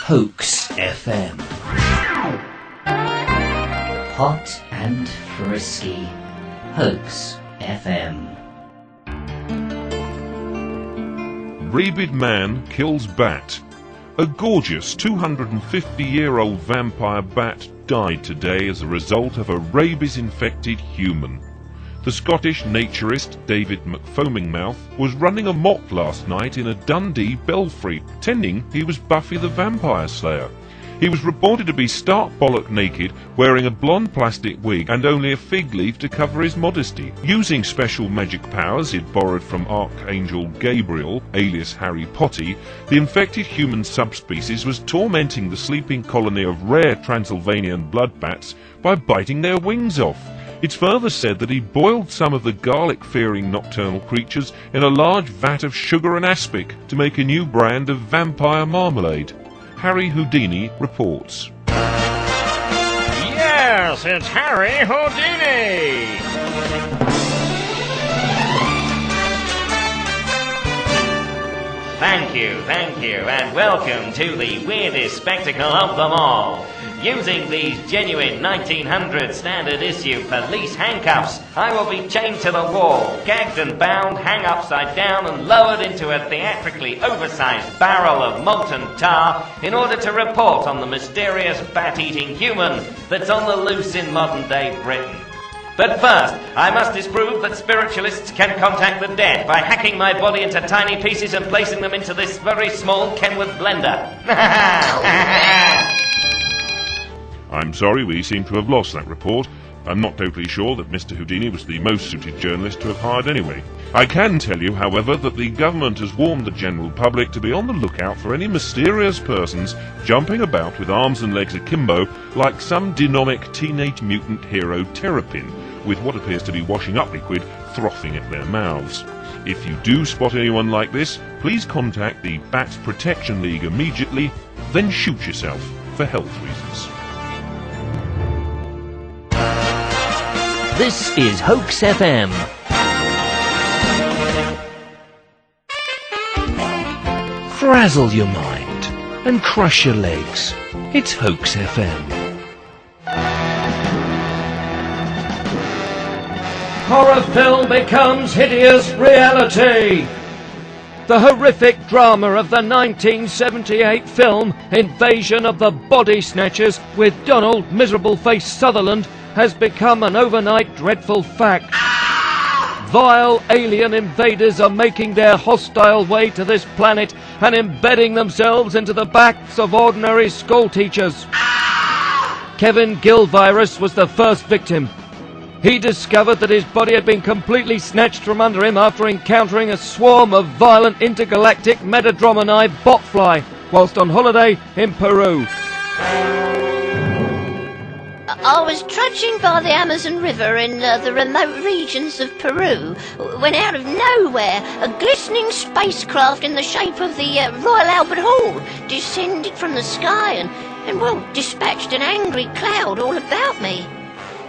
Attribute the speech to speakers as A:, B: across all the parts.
A: Hoax FM. Hot and frisky. Hoax FM.
B: Rabid man kills bat. A gorgeous 250-year-old vampire bat died today as a result of a rabies-infected human. The Scottish naturist David McFoamingmouth was running amok last night in a Dundee belfry, pretending he was Buffy the Vampire Slayer. He was reported to be stark bollock naked, wearing a blonde plastic wig and only a fig leaf to cover his modesty. Using special magic powers he'd borrowed from Archangel Gabriel, alias Harry Potty, the infected human subspecies was tormenting the sleeping colony of rare Transylvanian blood bats by biting their wings off. It's further said that he boiled some of the garlic-fearing nocturnal creatures in a large vat of sugar and aspic to make a new brand of vampire marmalade. Harry Houdini reports.
C: Yes, it's Harry Houdini! Thank you, and welcome to the weirdest spectacle of them all. Using these genuine 1900 standard issue police handcuffs, I will be chained to the wall, gagged and bound, hung upside down and lowered into a theatrically oversized barrel of molten tar in order to report on the mysterious bat-eating human that's on the loose in modern-day Britain. But first, I must disprove that spiritualists can contact the dead by hacking my body into tiny pieces and placing them into this very small Kenwood blender.
B: I'm sorry, we seem to have lost that report. I'm not totally sure that Mr. Houdini was the most suited journalist to have hired anyway. I can tell you, however, that the government has warned the general public to be on the lookout for any mysterious persons jumping about with arms and legs akimbo like some dynamic teenage mutant hero Terrapin, with what appears to be washing up liquid frothing at their mouths. If you do spot anyone like this, please contact the Bat Protection League immediately, then shoot yourself for health reasons.
A: This is Hoax FM. Frazzle your mind and crush your legs. It's Hoax FM.
D: Horror film becomes hideous reality. The horrific drama of the 1978 film Invasion of the Body Snatchers with Donald Miserable Face Sutherland has become an overnight dreadful fact. Vile alien invaders are making their hostile way to this planet and embedding themselves into the backs of ordinary schoolteachers. Kevin Gilvirus was the first victim. He discovered that his body had been completely snatched from under him after encountering a swarm of violent intergalactic Metadromini botfly whilst on holiday in Peru.
E: I was trudging by the Amazon River in the remote regions of Peru when out of nowhere a glistening spacecraft in the shape of the Royal Albert Hall descended from the sky and dispatched an angry cloud all about me.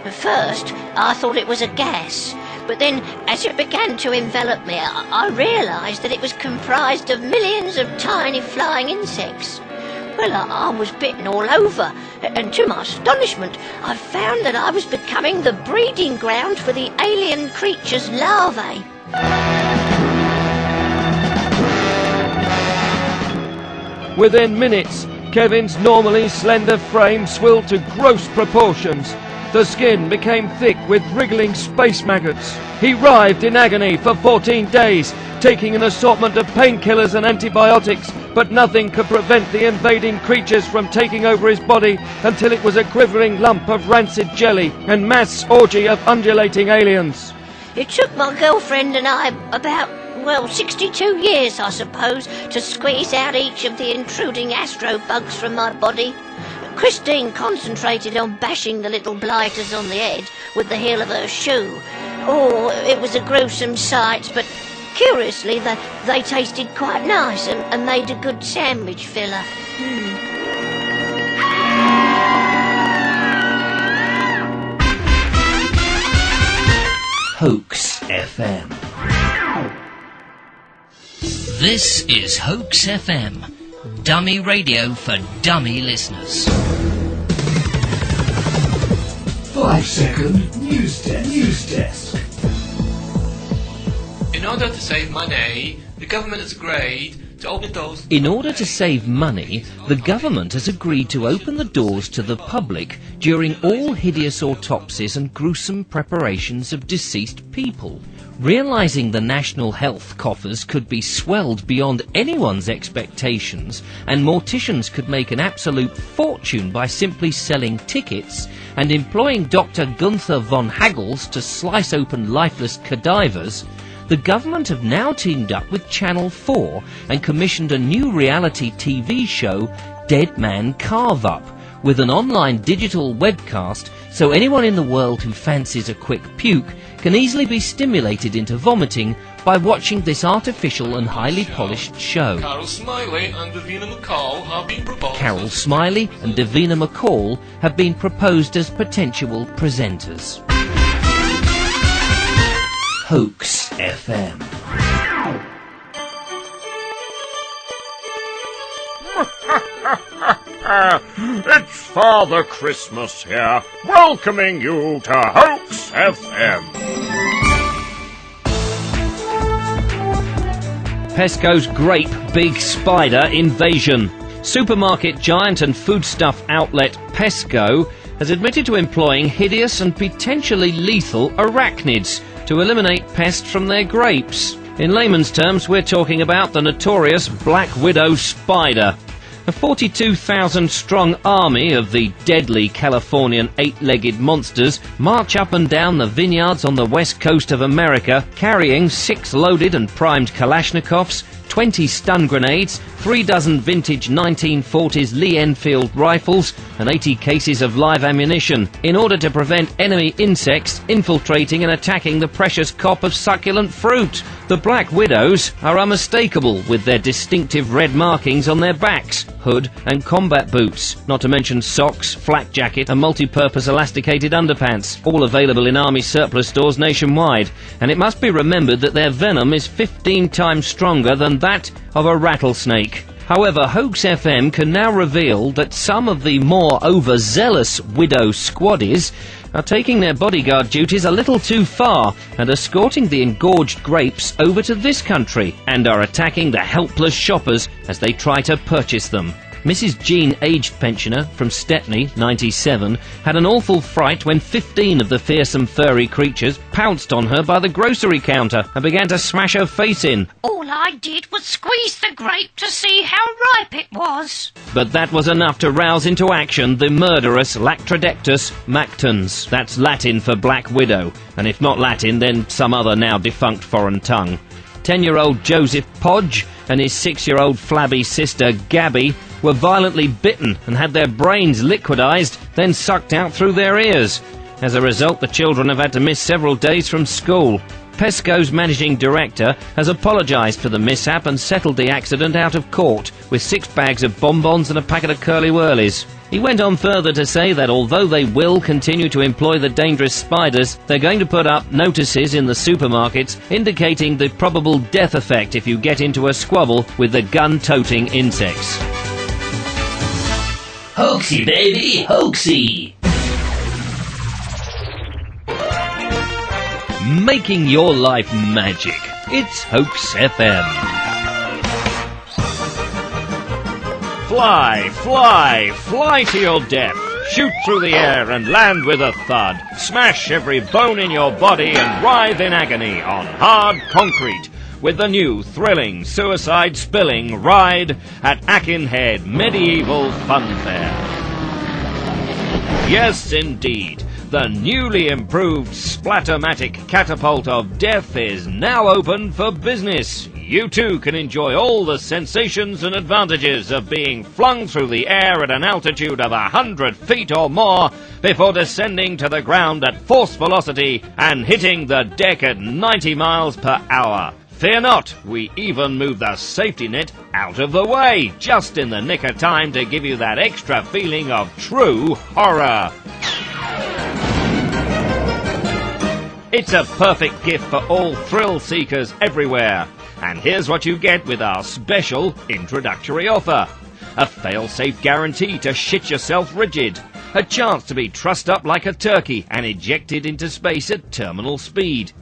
E: At first I thought it was a gas, but then as it began to envelop me I realised that it was comprised of millions of tiny flying insects. Well, I was bitten all over, and to my astonishment, I found that I was becoming the breeding ground for the alien creature's larvae.
D: Within minutes, Kevin's normally slender frame swelled to gross proportions. The skin became thick with wriggling space maggots. He writhed in agony for 14 days, taking an assortment of painkillers and antibiotics, but nothing could prevent the invading creatures from taking over his body until it was a quivering lump of rancid jelly and mass orgy of undulating aliens.
E: It took my girlfriend and I about 62 years, I suppose, to squeeze out each of the intruding astrobugs from my body. Christine concentrated on bashing the little blighters on the head with the heel of her shoe. Oh, it was a gruesome sight, but curiously they tasted quite nice and made a good sandwich filler.
A: Hoax FM. This is Hoax FM.
F: dummy radio for dummy listeners.
G: 5-second news desk.
H: In order to save money, the government has agreed to open doors.
D: In order to save money, the government has agreed to open the doors to the public during all hideous autopsies and gruesome preparations of deceased people. Realising the national health coffers could be swelled beyond anyone's expectations, and morticians could make an absolute fortune by simply selling tickets and employing Dr. Gunther von Haggles to slice open lifeless cadavers, the government have now teamed up with Channel 4 and commissioned a new reality TV show, Dead Man Carve Up, with an online digital webcast so anyone in the world who fancies a quick puke can easily be stimulated into vomiting by watching this artificial and highly polished show.
H: Carol Smiley and Davina McCall have been proposed.
D: Carol Smiley and Davina McCall have been proposed as potential presenters. Hoax FM.
I: It's Father Christmas here, welcoming you to Hoax FM.
D: Pesco's Grape Big Spider Invasion. Supermarket giant and foodstuff outlet Pesco has admitted to employing hideous and potentially lethal arachnids to eliminate pests from their grapes. In layman's terms, we're talking about the notorious Black Widow spider. A 42,000-strong army of the deadly Californian eight-legged monsters march up and down the vineyards on the west coast of America, carrying 6 loaded and primed Kalashnikovs, 20 stun grenades, 3 dozen vintage 1940s Lee Enfield rifles, and 80 cases of live ammunition, in order to prevent enemy insects infiltrating and attacking the precious crop of succulent fruit. The Black Widows are unmistakable, with their distinctive red markings on their backs, hood and combat boots, not to mention socks, flak jacket and multi-purpose elasticated underpants, all available in army surplus stores nationwide. And it must be remembered that their venom is 15 times stronger than that of a rattlesnake. However, Hoax FM can now reveal that some of the more overzealous widow squaddies are taking their bodyguard duties a little too far and escorting the engorged grapes over to this country and are attacking the helpless shoppers as they try to purchase them. Mrs. Jean, aged pensioner from Stepney, 97, had an awful fright when 15 of the fearsome furry creatures pounced on her by the grocery counter and began to smash her face in.
E: All I did was squeeze the grape to see how ripe it was.
D: But that was enough to rouse into action the murderous Lactrodectus mactans. That's Latin for Black Widow, and if not Latin, then some other now defunct foreign tongue. 10-year-old Joseph Podge and his 6-year-old flabby sister Gabby were violently bitten and had their brains liquidized, then sucked out through their ears. As a result, the children have had to miss several days from school. Pesco's managing director has apologized for the mishap and settled the accident out of court with 6 bags of bonbons and a packet of curly whirlies. He went on further to say that although they will continue to employ the dangerous spiders, they're going to put up notices in the supermarkets indicating the probable death effect if you get into a squabble with the gun-toting insects.
F: Hoaxy, baby, hoaxy.
D: Making your life magic. It's Hoax FM. Fly, fly, fly to your death. Shoot through the air and land with a thud. Smash every bone in your body and writhe in agony on hard concrete with the new thrilling suicide-spilling ride at Akinhead Medieval Funfair. Yes, indeed. The newly improved Splattermatic Catapult of Death is now open for business. You too can enjoy all the sensations and advantages of being flung through the air at an altitude of 100 feet or more before descending to the ground at force velocity and hitting the deck at 90 miles per hour. Fear not, we even move the safety net out of the way, just in the nick of time to give you that extra feeling of true horror. It's a perfect gift for all thrill seekers everywhere. And here's what you get with our special introductory offer. a fail-safe guarantee to shit yourself rigid, a chance to be trussed up like a turkey and ejected into space at terminal speed,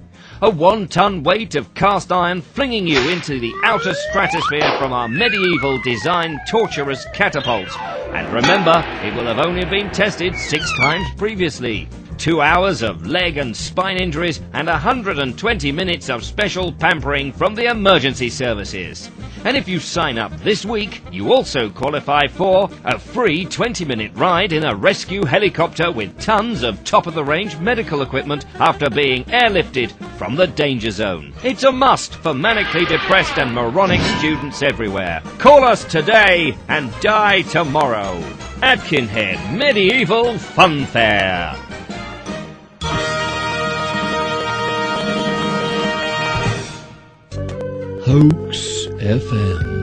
D: a 1-ton weight of cast iron flinging you into the outer stratosphere from our medieval design torturous Catapult. And remember, it will have only been tested 6 times previously. 2 hours of leg and spine injuries and 120 minutes of special pampering from the emergency services. And if you sign up this week, you also qualify for a free 20-minute ride in a rescue helicopter with tons of top-of-the-range medical equipment after being airlifted from the danger zone. It's a must for manically depressed and moronic students everywhere. Call us today and die tomorrow. Atkinhead Medieval Fun Fair.
A: Hoax FM.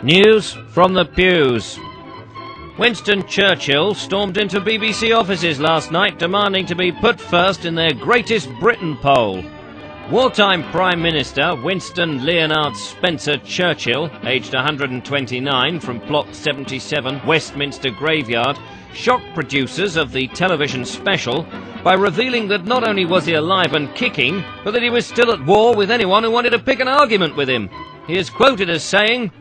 D: News from the pews. Winston Churchill stormed into BBC offices last night demanding to be put first in their Greatest Britain poll. Wartime Prime Minister Winston Leonard Spencer Churchill, aged 129, from Plot 77, Westminster Graveyard, shocked producers of the television special by revealing that not only was he alive and kicking, but that he was still at war with anyone who wanted to pick an argument with him. He is quoted as saying,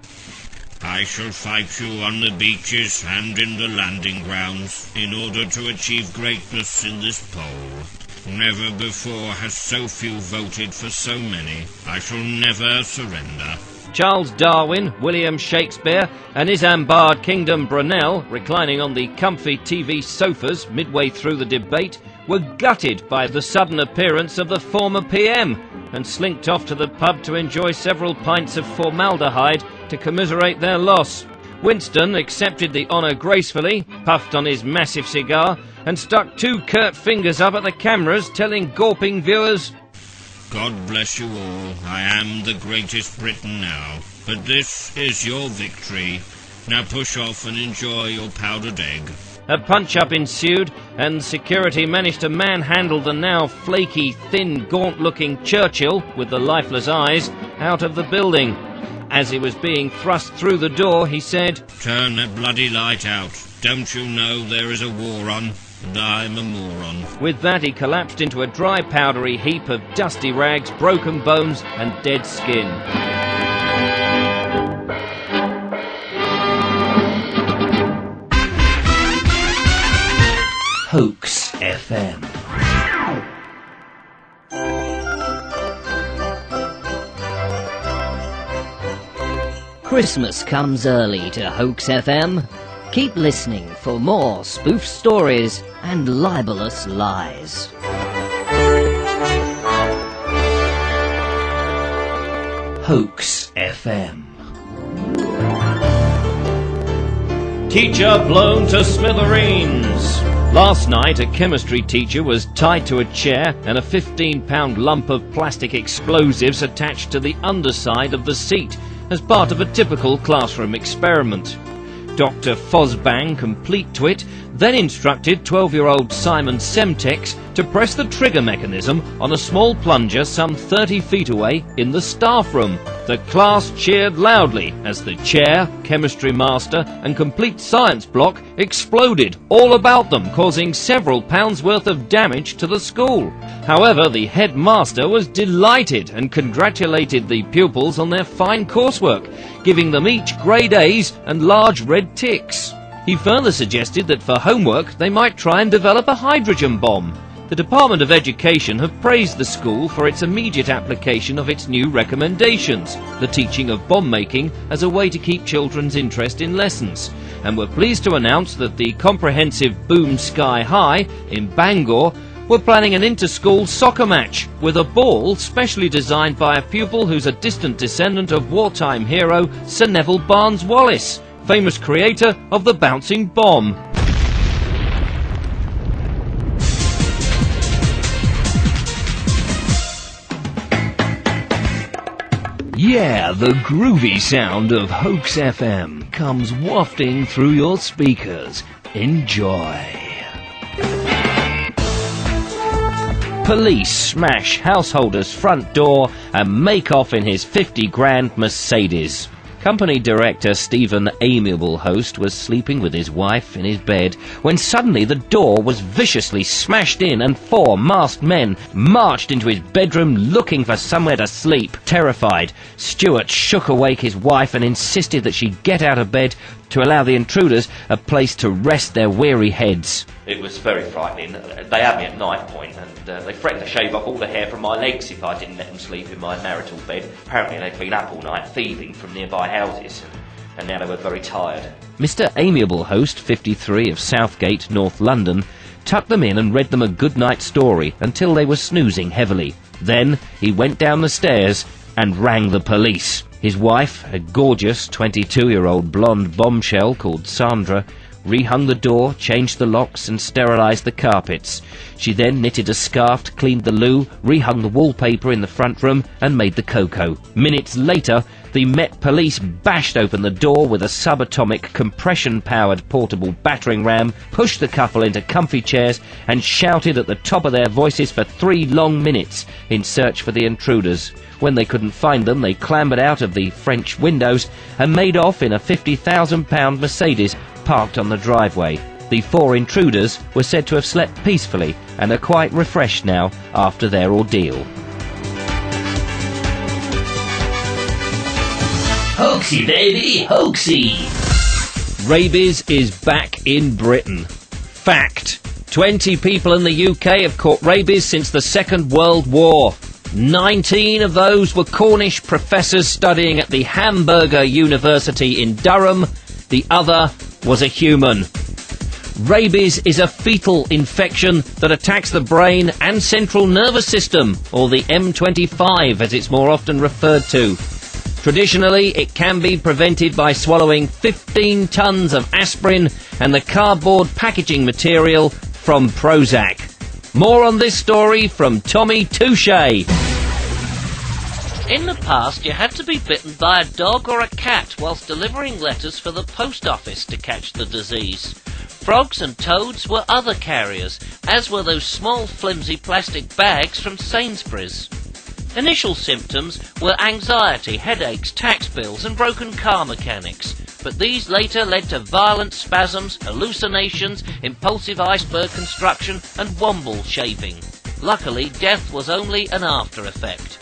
J: "I shall fight you on the beaches and in the landing grounds in order to achieve greatness in this poll. Never before has so few voted for so many. I shall never surrender."
D: Charles Darwin, William Shakespeare and Isambard Kingdom Brunel, reclining on the comfy TV sofas midway through the debate, were gutted by the sudden appearance of the former PM and slinked off to the pub to enjoy several pints of formaldehyde to commiserate their loss. Winston accepted the honour gracefully, puffed on his massive cigar and stuck 2 curt fingers up at the cameras, telling gawping viewers,
J: "God bless you all. I am the Greatest Britain now. But this is your victory. Now push off and enjoy your powdered egg."
D: A punch-up ensued, and security managed to manhandle the now flaky, thin, gaunt-looking Churchill, with the lifeless eyes, out of the building. As he was being thrust through the door, he said,
J: "Turn that bloody light out. Don't you know there is a war on? And I'm a moron."
D: With that, he collapsed into a dry, powdery heap of dusty rags, broken bones, and dead skin.
A: Hoax FM.
F: Christmas comes early to Hoax FM. Keep listening for more spoof stories and libelous lies.
A: Hoax FM.
D: Teacher blown to smithereens. Last night, a chemistry teacher was tied to a chair and a 15-pound lump of plastic explosives attached to the underside of the seat as part of a typical classroom experiment. Dr. Fosbang, complete twit, then instructed 12-year-old Simon Semtex to press the trigger mechanism on a small plunger some 30 feet away in the staff room. The class cheered loudly as the chair, chemistry master and complete science block exploded all about them, causing several pounds worth of damage to the school. However, the headmaster was delighted and congratulated the pupils on their fine coursework, giving them each grade A's and large red ticks. He further suggested that for homework they might try and develop a hydrogen bomb. The Department of Education have praised the school for its immediate application of its new recommendations, the teaching of bomb making as a way to keep children's interest in lessons, and were pleased to announce that the comprehensive Boom Sky High in Bangor were planning an inter-school soccer match with a ball specially designed by a pupil who's a distant descendant of wartime hero Sir Neville Barnes-Wallis, famous creator of the bouncing bomb.
A: Yeah, the groovy sound of Hoax FM comes wafting through your speakers. Enjoy.
D: Police smash householder's front door and make off in his 50 grand Mercedes. Company director Stephen Amiable Host was sleeping with his wife in his bed when suddenly the door was viciously smashed in and 4 masked men marched into his bedroom looking for somewhere to sleep. Terrified, Stewart shook awake his wife and insisted that she get out of bed to allow the intruders a place to rest their weary heads.
K: It was very frightening. They had me at knife point and they threatened to shave off all the hair from my legs if I didn't let them sleep in my marital bed. Apparently they'd been up all night thieving from nearby houses and now they were very tired.
D: Mr. Amiable Host, 53, of Southgate, North London, tucked them in and read them a good night story until they were snoozing heavily. Then he went down the stairs and rang the police. His wife, a gorgeous 22-year-old blonde bombshell called Sandra, rehung the door, changed the locks and sterilised the carpets. She then knitted a scarf, cleaned the loo, rehung the wallpaper in the front room and made the cocoa. Minutes later, the Met Police bashed open the door with a subatomic compression-powered portable battering ram, pushed the couple into comfy chairs and shouted at the top of their voices for 3 long minutes in search for the intruders. When they couldn't find them, they clambered out of the French windows and made off in a £50,000 Mercedes parked on the driveway. The 4 intruders were said to have slept peacefully and are quite refreshed now after their ordeal.
F: Hoaxy, baby, hoaxy!
D: Rabies is back in Britain. Fact. 20 people in the UK have caught rabies since the Second World War. 19 of those were Cornish professors studying at the Hamburger University in Durham. The other was a human. Rabies is a fetal infection that attacks the brain and central nervous system, or the M25 as it's more often referred to. Traditionally, it can be prevented by swallowing 15 tons of aspirin and the cardboard packaging material from Prozac. More on this story from Tommy Touche.
L: In the past, you had to be bitten by a dog or a cat whilst delivering letters for the post office to catch the disease. Frogs and toads were other carriers, as were those small flimsy plastic bags from Sainsbury's. Initial symptoms were anxiety, headaches, tax bills and broken car mechanics, but these later led to violent spasms, hallucinations, impulsive iceberg construction and womble shaving. Luckily, death was only an after effect.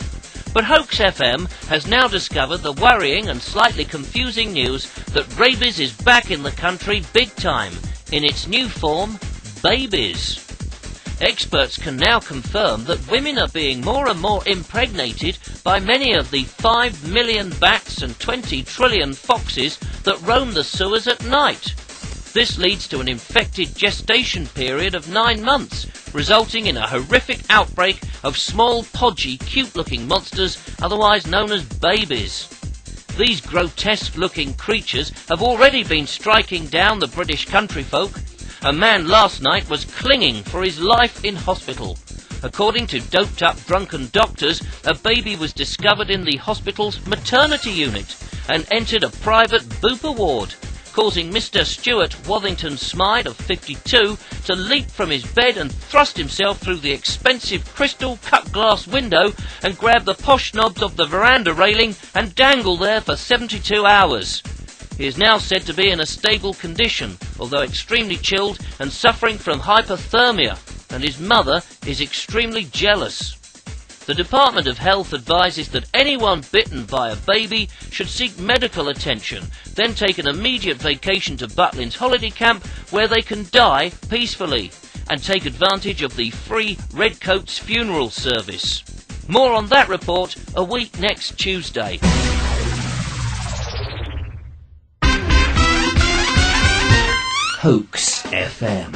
L: But Hoax FM has now discovered the worrying and slightly confusing news that rabies is back in the country big time, in its new form, babies. Experts can now confirm that women are being more and more impregnated by many of the 5 million bats and 20 trillion foxes that roam the sewers at night. This leads to an infected gestation period of 9 months, resulting in a horrific outbreak of small, podgy, cute-looking monsters, otherwise known as babies. These grotesque-looking creatures have already been striking down the British countryfolk. A man last night was clinging for his life in hospital. According to doped-up drunken doctors, a baby was discovered in the hospital's maternity unit and entered a private booper ward, causing Mr. Stuart Wathington Smythe of 52 to leap from his bed and thrust himself through the expensive crystal cut-glass window and grab the posh knobs of the veranda railing and dangle there for 72 hours. He is now said to be in a stable condition, although extremely chilled and suffering from hypothermia, and his mother is extremely jealous. The Department of Health advises that anyone bitten by a baby should seek medical attention, then take an immediate vacation to Butlins holiday camp where they can die peacefully, and take advantage of the free Redcoats funeral service. More on that report a week next Tuesday.
A: Hoax FM.